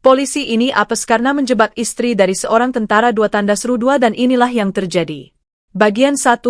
Polisi ini apes karena menjebak istri dari seorang tentara 2 dan inilah yang terjadi. Bagian 1.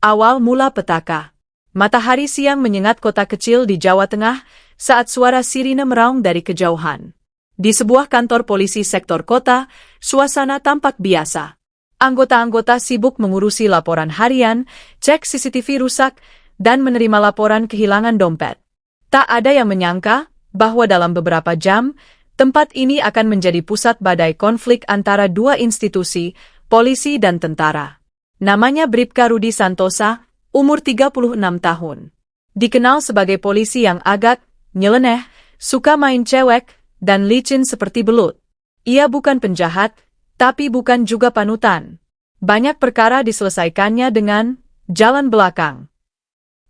Awal mula petaka. Matahari siang menyengat kota kecil di Jawa Tengah saat suara sirine meraung dari kejauhan. Di sebuah kantor polisi sektor kota, suasana tampak biasa. Anggota-anggota sibuk mengurusi laporan harian, cek CCTV rusak, dan menerima laporan kehilangan dompet. Tak ada yang menyangka bahwa dalam beberapa jam, tempat ini akan menjadi pusat badai konflik antara dua institusi, polisi dan tentara. Namanya Bribka Rudi Santosa, umur 36 tahun. Dikenal sebagai polisi yang agak, nyeleneh, suka main cewek, dan licin seperti belut. Ia bukan penjahat, tapi bukan juga panutan. Banyak perkara diselesaikannya dengan jalan belakang.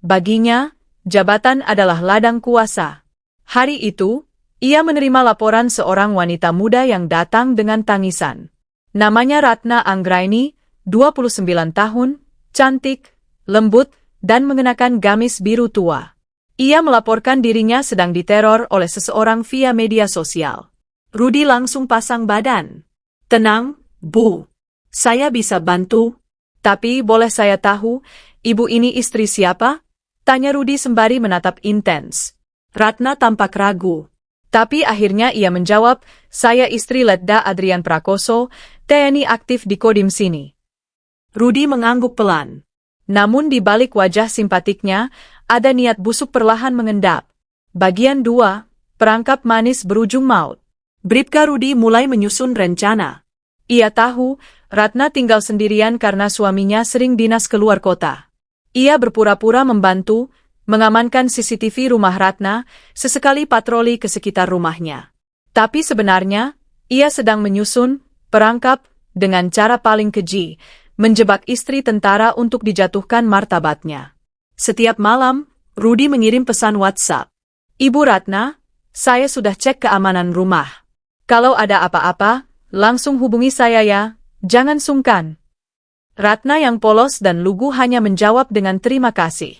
Baginya, jabatan adalah ladang kuasa. Hari itu, ia menerima laporan seorang wanita muda yang datang dengan tangisan. Namanya Ratna Anggraini, 29 tahun, cantik, lembut, dan mengenakan gamis biru tua. Ia melaporkan dirinya sedang diteror oleh seseorang via media sosial. Rudi langsung pasang badan. Tenang, Bu. Saya bisa bantu. Tapi boleh saya tahu, ibu ini istri siapa? Tanya Rudi sembari menatap intens. Ratna tampak ragu. Tapi akhirnya ia menjawab, saya istri Letda Adrian Prakoso, TNI aktif di Kodim sini. Rudi mengangguk pelan. Namun di balik wajah simpatiknya, ada niat busuk perlahan mengendap. Bagian 2, perangkap manis berujung maut. Bribka Rudi mulai menyusun rencana. Ia tahu, Ratna tinggal sendirian karena suaminya sering dinas keluar kota. Ia berpura-pura membantu, mengamankan CCTV rumah Ratna, sesekali patroli ke sekitar rumahnya. Tapi sebenarnya, ia sedang menyusun perangkap dengan cara paling keji, menjebak istri tentara untuk dijatuhkan martabatnya. Setiap malam, Rudi mengirim pesan WhatsApp. Ibu Ratna, saya sudah cek keamanan rumah. Kalau ada apa-apa, langsung hubungi saya ya, jangan sungkan. Ratna yang polos dan lugu hanya menjawab dengan terima kasih.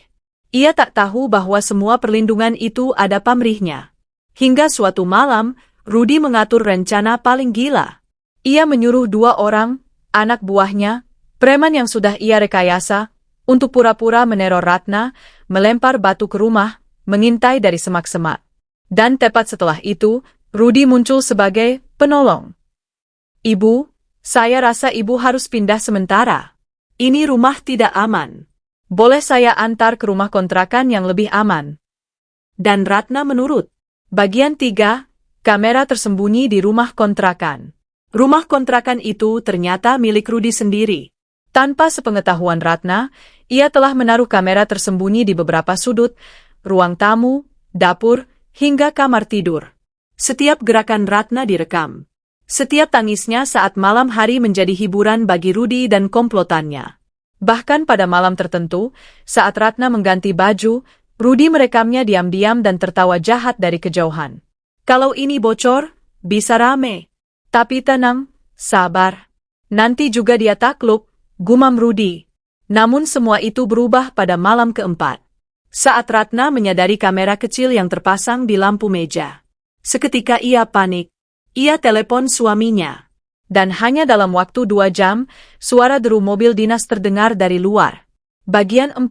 Ia tak tahu bahwa semua perlindungan itu ada pamrihnya. Hingga suatu malam, Rudi mengatur rencana paling gila. Ia menyuruh 2 orang, anak buahnya, preman yang sudah ia rekayasa, untuk pura-pura meneror Ratna, melempar batu ke rumah, mengintai dari semak-semak. Dan tepat setelah itu, Rudi muncul sebagai penolong. Ibu, saya rasa ibu harus pindah sementara. Ini rumah tidak aman. Boleh saya antar ke rumah kontrakan yang lebih aman? Dan Ratna menurut. Bagian 3, kamera tersembunyi di rumah kontrakan. Rumah kontrakan itu ternyata milik Rudi sendiri. Tanpa sepengetahuan Ratna, ia telah menaruh kamera tersembunyi di beberapa sudut, ruang tamu, dapur, hingga kamar tidur. Setiap gerakan Ratna direkam. Setiap tangisnya saat malam hari menjadi hiburan bagi Rudi dan komplotannya. Bahkan pada malam tertentu, saat Ratna mengganti baju, Rudi merekamnya diam-diam dan tertawa jahat dari kejauhan. Kalau ini bocor, bisa rame. Tapi tenang, sabar. Nanti juga dia takluk, gumam Rudi. Namun semua itu berubah pada malam keempat. Saat Ratna menyadari kamera kecil yang terpasang di lampu meja. Seketika ia panik. Ia telepon suaminya. Dan hanya dalam waktu 2 jam, suara deru mobil dinas terdengar dari luar. Bagian 4,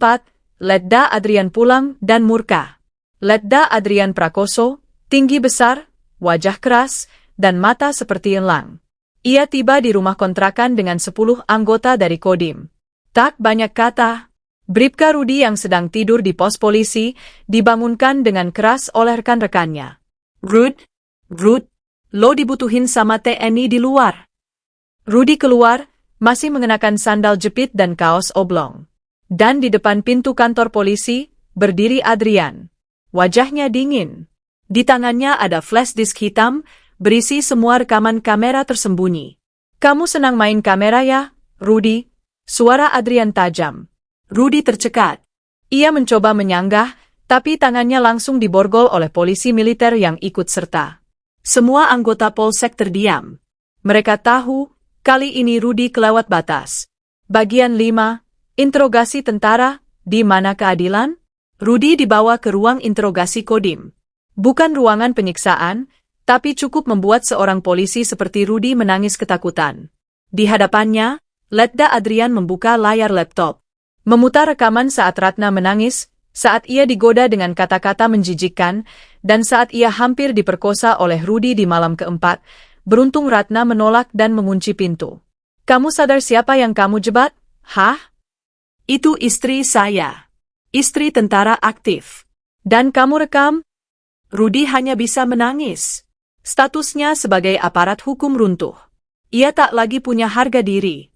Letda Adrian pulang dan murka. Letda Adrian Prakoso, tinggi besar, wajah keras, dan mata seperti elang. Ia tiba di rumah kontrakan dengan 10 anggota dari Kodim. Tak banyak kata. Bribka Rudi yang sedang tidur di pos polisi, dibangunkan dengan keras oleh rekan-rekannya. Rud, lo dibutuhin sama TNI di luar. Rudi keluar, masih mengenakan sandal jepit dan kaos oblong. Dan di depan pintu kantor polisi, berdiri Adrian. Wajahnya dingin. Di tangannya ada flash disk hitam, berisi semua rekaman kamera tersembunyi. Kamu senang main kamera ya, Rudi? Suara Adrian tajam. Rudi tercekat. Ia mencoba menyanggah, tapi tangannya langsung diborgol oleh polisi militer yang ikut serta. Semua anggota polsek terdiam. Mereka tahu, kali ini Rudi kelewat batas. Bagian 5, interogasi tentara, di mana keadilan? Rudi dibawa ke ruang interogasi Kodim. Bukan ruangan penyiksaan, Tapi cukup membuat seorang polisi seperti Rudy menangis ketakutan. Di hadapannya, Letda Adrian membuka layar laptop. Memutar rekaman saat Ratna menangis, saat ia digoda dengan kata-kata menjijikkan, dan saat ia hampir diperkosa oleh Rudy di malam keempat. Beruntung Ratna menolak dan mengunci pintu. "Kamu sadar siapa yang kamu jebat? Hah? Itu istri saya. Istri tentara aktif. Dan kamu rekam?" Rudy hanya bisa menangis. Statusnya sebagai aparat hukum runtuh. Ia tak lagi punya harga diri.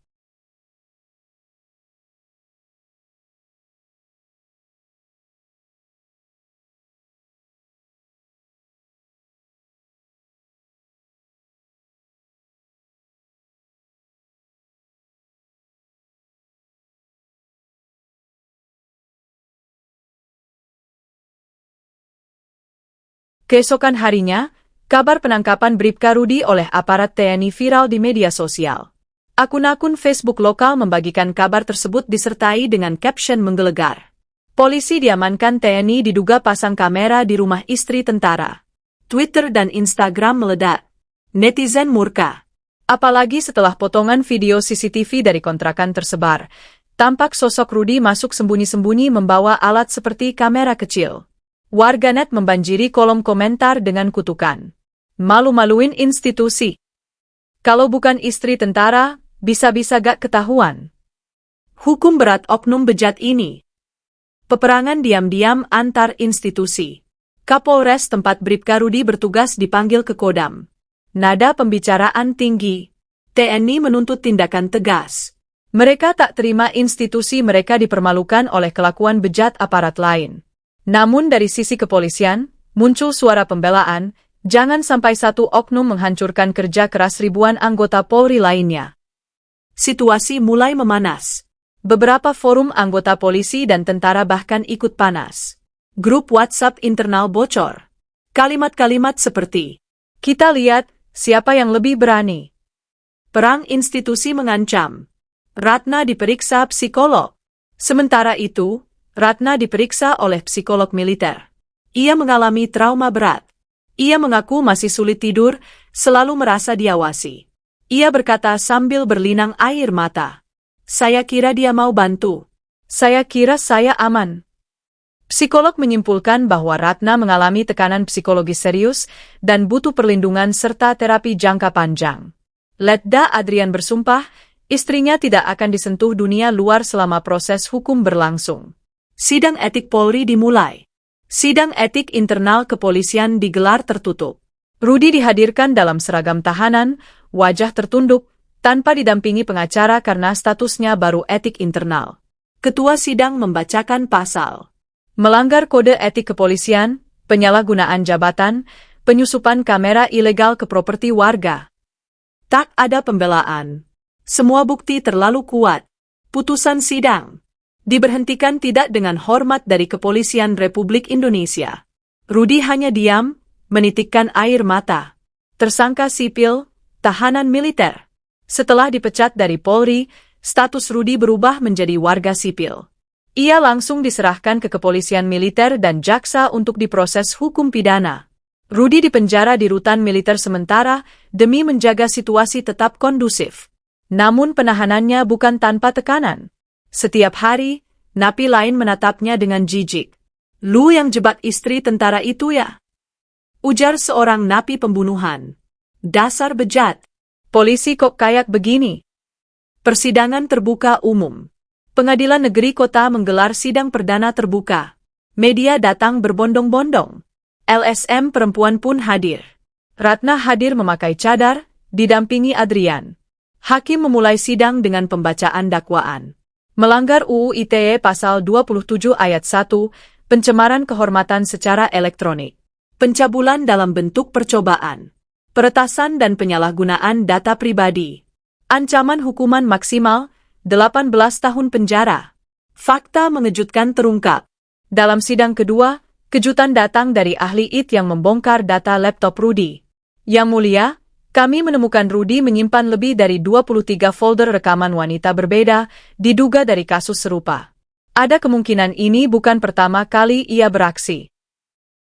Keesokan harinya, kabar penangkapan Bribka Rudy oleh aparat TNI viral di media sosial. Akun-akun Facebook lokal membagikan kabar tersebut disertai dengan caption menggelegar. Polisi diamankan TNI diduga pasang kamera di rumah istri tentara. Twitter dan Instagram meledak. Netizen murka. Apalagi setelah potongan video CCTV dari kontrakan tersebar, tampak sosok Rudy masuk sembunyi-sembunyi membawa alat seperti kamera kecil. Warganet membanjiri kolom komentar dengan kutukan. "Malu-maluin institusi. Kalau bukan istri tentara, bisa-bisa gak ketahuan. Hukum berat oknum bejat ini." Peperangan diam-diam antar institusi. Kapolres tempat Bribka Rudy bertugas dipanggil ke Kodam. Nada pembicaraan tinggi. TNI menuntut tindakan tegas. Mereka tak terima institusi mereka dipermalukan oleh kelakuan bejat aparat lain. Namun dari sisi kepolisian, muncul suara pembelaan, jangan sampai satu oknum menghancurkan kerja keras ribuan anggota Polri lainnya. Situasi mulai memanas. Beberapa forum anggota polisi dan tentara bahkan ikut panas. Grup WhatsApp internal bocor. Kalimat-kalimat seperti, "Kita lihat siapa yang lebih berani." "Perang institusi mengancam." Ratna diperiksa psikolog. Sementara itu, Ratna diperiksa oleh psikolog militer. Ia mengalami trauma berat. Ia mengaku masih sulit tidur, selalu merasa diawasi. Ia berkata sambil berlinang air mata, "Saya kira dia mau bantu. Saya kira saya aman." Psikolog menyimpulkan bahwa Ratna mengalami tekanan psikologis serius dan butuh perlindungan serta terapi jangka panjang. Letda Adrian bersumpah, istrinya tidak akan disentuh dunia luar selama proses hukum berlangsung. Sidang etik Polri dimulai. Sidang etik internal kepolisian digelar tertutup. Rudy dihadirkan dalam seragam tahanan, wajah tertunduk, tanpa didampingi pengacara karena statusnya baru etik internal. Ketua sidang membacakan pasal. Melanggar kode etik kepolisian, penyalahgunaan jabatan, penyusupan kamera ilegal ke properti warga. Tak ada pembelaan. Semua bukti terlalu kuat. Putusan sidang. Diberhentikan tidak dengan hormat dari Kepolisian Republik Indonesia. Rudy hanya diam, menitikkan air mata. Tersangka sipil, tahanan militer. Setelah dipecat dari Polri, status Rudy berubah menjadi warga sipil. Ia langsung diserahkan ke kepolisian militer dan jaksa untuk diproses hukum pidana. Rudy dipenjara di rutan militer sementara demi menjaga situasi tetap kondusif. Namun penahanannya bukan tanpa tekanan. Setiap hari, napi lain menatapnya dengan jijik. "Lu yang jebat istri tentara itu ya?" ujar seorang napi pembunuhan. "Dasar bejat. Polisi kok kayak begini?" Persidangan terbuka umum. Pengadilan Negeri Kota menggelar sidang perdana terbuka. Media datang berbondong-bondong. LSM perempuan pun hadir. Ratna hadir memakai cadar, didampingi Adrian. Hakim memulai sidang dengan pembacaan dakwaan. Melanggar UU ITE Pasal 27 Ayat 1, pencemaran kehormatan secara elektronik. Pencabulan dalam bentuk percobaan. Peretasan dan penyalahgunaan data pribadi. Ancaman hukuman maksimal, 18 tahun penjara. Fakta mengejutkan terungkap. Dalam sidang kedua, kejutan datang dari ahli IT yang membongkar data laptop Rudy. "Yang Mulia, kami menemukan Rudy menyimpan lebih dari 23 folder rekaman wanita berbeda, diduga dari kasus serupa. Ada kemungkinan ini bukan pertama kali ia beraksi."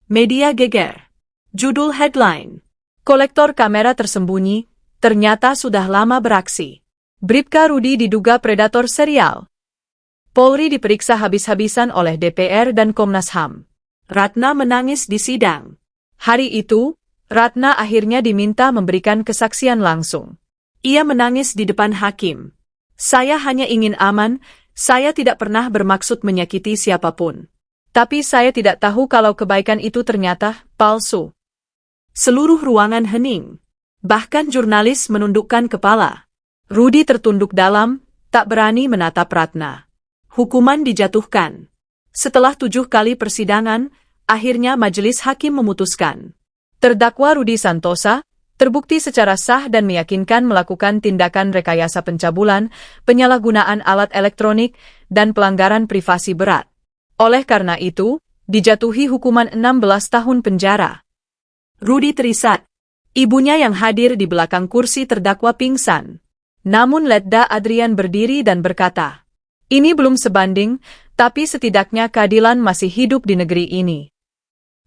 Media geger. Judul headline. Kolektor kamera tersembunyi, ternyata sudah lama beraksi. Bribka Rudi diduga predator serial. Polri diperiksa habis-habisan oleh DPR dan Komnas HAM. Ratna menangis di sidang. Hari itu, Ratna akhirnya diminta memberikan kesaksian langsung. Ia menangis di depan hakim. Saya hanya ingin aman, saya tidak pernah bermaksud menyakiti siapapun. Tapi saya tidak tahu kalau kebaikan itu ternyata palsu. Seluruh ruangan hening. Bahkan jurnalis menundukkan kepala. Rudi tertunduk dalam, tak berani menatap Ratna. Hukuman dijatuhkan. Setelah 7 kali persidangan, akhirnya majelis hakim memutuskan. Terdakwa Rudi Santosa terbukti secara sah dan meyakinkan melakukan tindakan rekayasa pencabulan, penyalahgunaan alat elektronik, dan pelanggaran privasi berat. Oleh karena itu, dijatuhi hukuman 16 tahun penjara. Rudi terisak. Ibunya yang hadir di belakang kursi terdakwa pingsan. Namun Letda Adrian berdiri dan berkata, "Ini belum sebanding, tapi setidaknya keadilan masih hidup di negeri ini."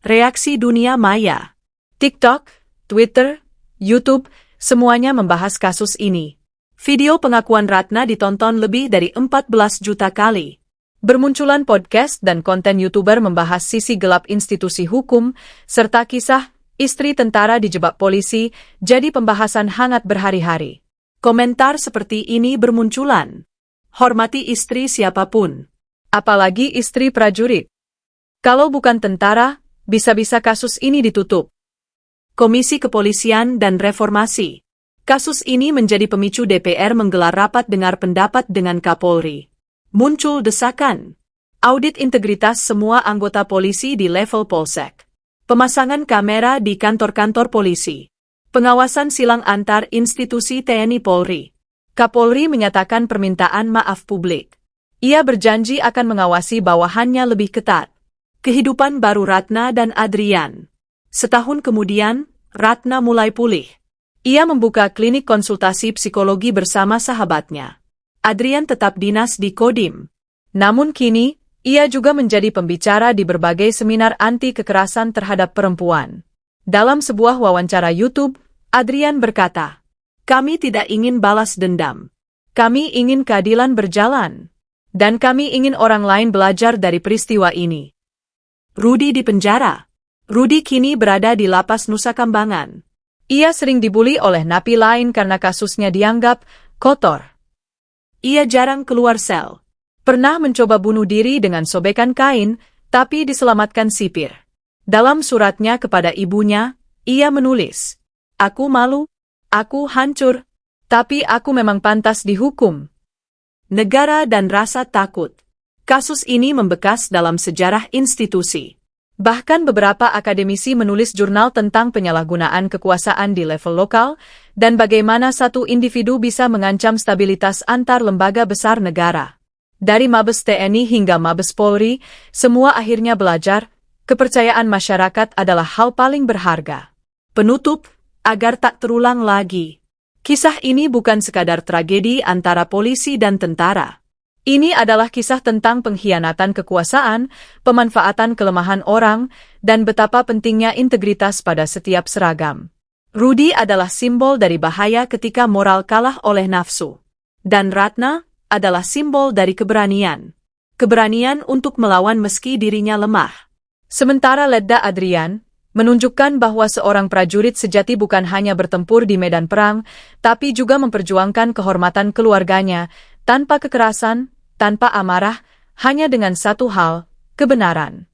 Reaksi dunia maya. TikTok, Twitter, YouTube, semuanya membahas kasus ini. Video pengakuan Ratna ditonton lebih dari 14 juta kali. Bermunculan podcast dan konten YouTuber membahas sisi gelap institusi hukum, serta kisah istri tentara dijebak polisi, jadi pembahasan hangat berhari-hari. Komentar seperti ini bermunculan. Hormati istri siapapun. Apalagi istri prajurit. Kalau bukan tentara, bisa-bisa kasus ini ditutup. Komisi Kepolisian dan Reformasi. Kasus ini menjadi pemicu DPR menggelar rapat dengar pendapat dengan Kapolri. Muncul desakan. Audit integritas semua anggota polisi di level Polsek. Pemasangan kamera di kantor-kantor polisi. Pengawasan silang antar institusi TNI Polri. Kapolri menyatakan permintaan maaf publik. Ia berjanji akan mengawasi bawahannya lebih ketat. Kehidupan baru Ratna dan Adrian. Setahun kemudian, Ratna mulai pulih. Ia membuka klinik konsultasi psikologi bersama sahabatnya. Adrian tetap dinas di Kodim. Namun kini, ia juga menjadi pembicara di berbagai seminar anti kekerasan terhadap perempuan. Dalam sebuah wawancara YouTube, Adrian berkata, "Kami tidak ingin balas dendam. Kami ingin keadilan berjalan. Dan kami ingin orang lain belajar dari peristiwa ini." Rudi di penjara. Rudi kini berada di lapas Nusa Kambangan. Ia sering dibuli oleh napi lain karena kasusnya dianggap kotor. Ia jarang keluar sel. Pernah mencoba bunuh diri dengan sobekan kain, tapi diselamatkan sipir. Dalam suratnya kepada ibunya, ia menulis, "Aku malu, aku hancur, tapi aku memang pantas dihukum." Negara dan rasa takut. Kasus ini membekas dalam sejarah institusi. Bahkan beberapa akademisi menulis jurnal tentang penyalahgunaan kekuasaan di level lokal dan bagaimana satu individu bisa mengancam stabilitas antar lembaga besar negara. Dari Mabes TNI hingga Mabes Polri, semua akhirnya belajar, kepercayaan masyarakat adalah hal paling berharga. Penutup, agar tak terulang lagi. Kisah ini bukan sekadar tragedi antara polisi dan tentara. Ini adalah kisah tentang pengkhianatan kekuasaan, pemanfaatan kelemahan orang, dan betapa pentingnya integritas pada setiap seragam. Rudi adalah simbol dari bahaya ketika moral kalah oleh nafsu. Dan Ratna adalah simbol dari keberanian. Keberanian untuk melawan meski dirinya lemah. Sementara Letda Adrian menunjukkan bahwa seorang prajurit sejati bukan hanya bertempur di medan perang, tapi juga memperjuangkan kehormatan keluarganya, tanpa kekerasan, tanpa amarah, hanya dengan satu hal, kebenaran.